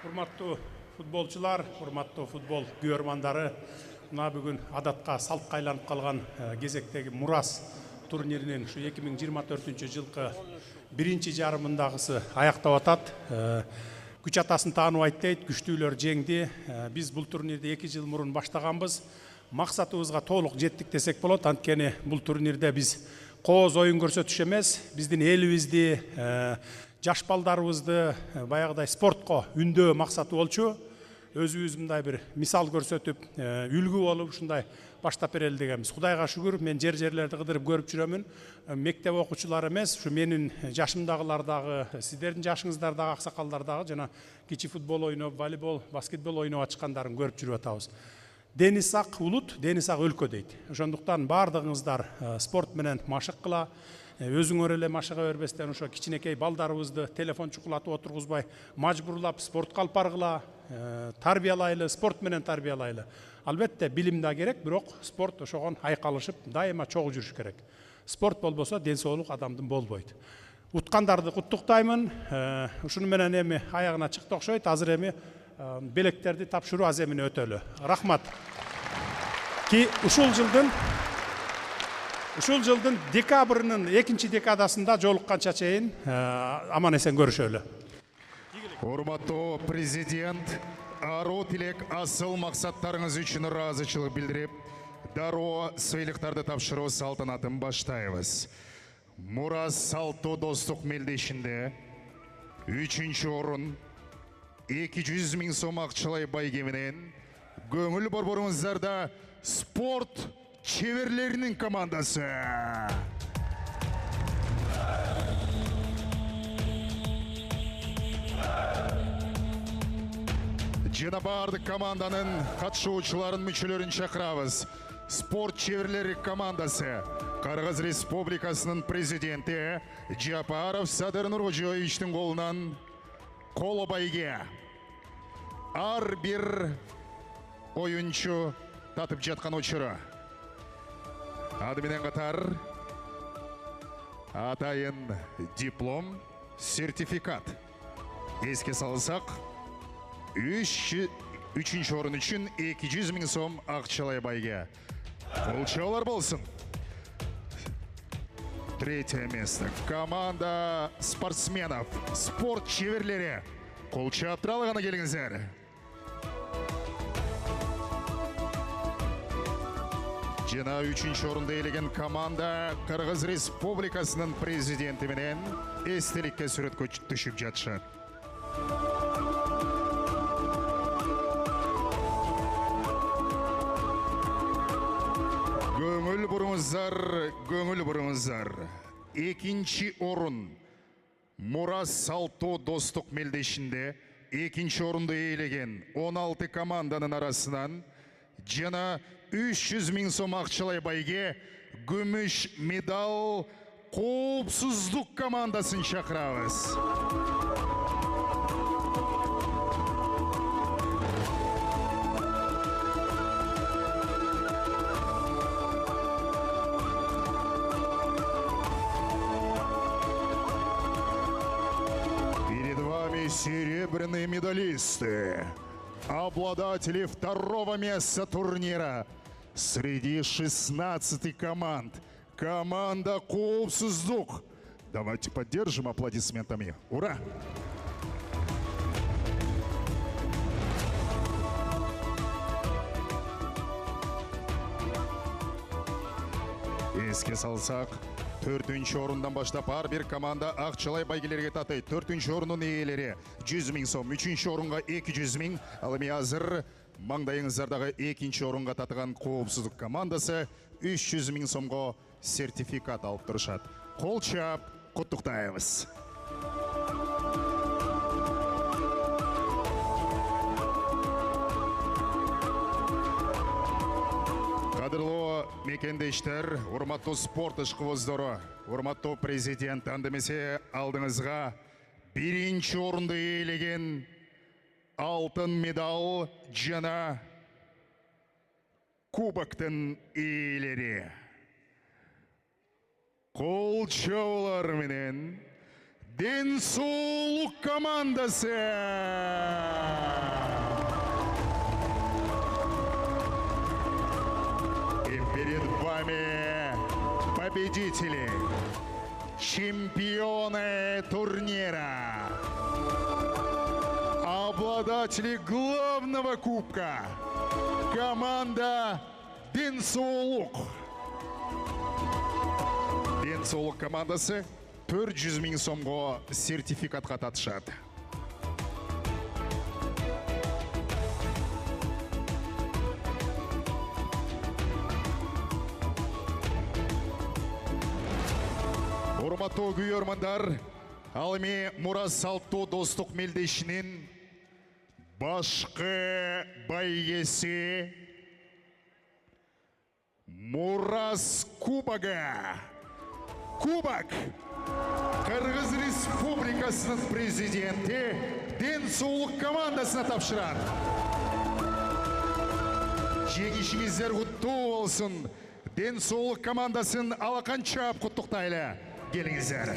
Урматтуу футболчулар, урматтуу футбол күйөрмандары, мына бүгүн адатка салтка айланып калган кезектеги Мурас турниринин ушу 2024-жылкы биринчи жарымындагысы аяктап атат. Күч атасын тааныбайт дейт, күчтүүлөр жеңди. Биз бул турнирди 2 жыл мурун баштаганбыз. Максатыбызга толук жеттик десек болот. Анткени бул турнирде биз кооз оюн көрсөтүш эмес, биздин элибизди, жаш балдарыбызды баягыдай спортко үндөө максаты болчу. Өзүбүз мындай бир мисал көрсөтүп, үлгү болуп ушундай баштап берели дегенбиз. Кудайга шүгүр, мен жерлерди кыдырып көрүп жүрөмүн. Мектеп окуучулары эмес, ушу менин жашымдагылар дагы, сиздердин жашыңыздар дагы, аксакалдар дагы жана кичи футбол ойноп, волейбол, баскетбол ойноп атышкандарын көрүп жүрүп атабыз. Дени сак улут, дени сак өлкө дейт. Ошондуктан баардыгыңыздар спорт менен машык кыла, өзүңөр эле машыга бербестен ошо кичинекей балдарыбызды телефон чукулатып отургузбай, мажбурлап спортко алып баргыла, тарбиялайлы, спорт менен тарбиялайлы. Албетте билим да керек, бирок спорт ошогон айкалышып, дайыма чогуу жүрүш керек. Спорт болбосо ден соолук адамдын болбойт. Уткандарды куттуктаймын. Ушуну менен эми аягына чыкты окшойт. Азыр эми белектерди тапшыруу аземине өтөлү. Рахмат. Ки ушул жылдын декабрынын 2 декадасында жолукканча чейин аман эсен көрүшөлү. Урматтуу президент, аруу тилек асыл максаттарыңыз үчүн ыраазычылык билдирип, дароо сыйлыктарды тапшыруу салтанатын баштайбыз. Мурас салттуу достук мелдешинде 3-чү орун 200 000 сом акчалай байге менен көңүл борборуңуздарда спорт чеберлеринин командасы. Жана бардык команданын катышуучуларын мүчөлөрүн чакырабыз. Спорт чеберлери командасы Кыргыз Республикасынын президенти Жапаров Садыр Нуркожоевичтин колунан коло байге ар бир оюнчу татып жаткан учуру. Аны менен катар атайын диплом, сертификат. Эске салсак, 3-чү орун үчүн 200 000 сом акчалай байге. Колчоолор болсун. 3-е место. Команда спортсменов, спорт чеберлери. Колчоп туралы гана келиңиздер. Жана 3-чү орунду ээлеген команда Кыргыз Республикасынын президенти менен эстеликке сүрөткө түшүп жатышат. Көңүл буруңуздар. 2-чи орун Мурас салттуу достук мелдешинде 2-чи орунду ээлеген 16 команданын арасынан жана 300 000 сом акчалай байге күмүш медал коопсуздук командасын чакырабыз. Перед вами серебряные медалисты, обладатели 2-го места турнира среди 16 команд. Команда Коопсуздук. Давайте поддержим аплодисментами. Ура! Эске салсак, 4-чү орундан баштап ар бир команда акчалай байгелерге татайт. 4-чү орунун ээлери 100 000 сом, 3-чү орунга 200 000. Ал эми азыр маңдайыңыздардагы 2-чи орунга татыган коопсуздук командасы 300 000 сомго сертификат алып турушат. Кол чап, куттуктайбыз. Кадырлуу мекендештер, урматтуу спорт ышкыбыздары, урматтуу президент, андемесе алдыңызга 1-чи орунду ээлеген алтын медал жана кубоктун ээлери. Колчоолор менен ден соолук командасы. победители, чемпионы турнира, обладатели главного кубка, команда Денсаулық. Денсаулық командасы 400 000 сомға сертификатқа татышады. Урматтуу күйөрмандар, ал эми Мурас салттуу достук мелдешинин башкы байгеси Мурас кубогу. Кубок Кыргыз Республикасынын президенти Денсаулык командасына тапшырат. Жеңишиңиздер куттуу болсун. Денсаулык командасын алаканчап куттуктайлы. Келиңиздер.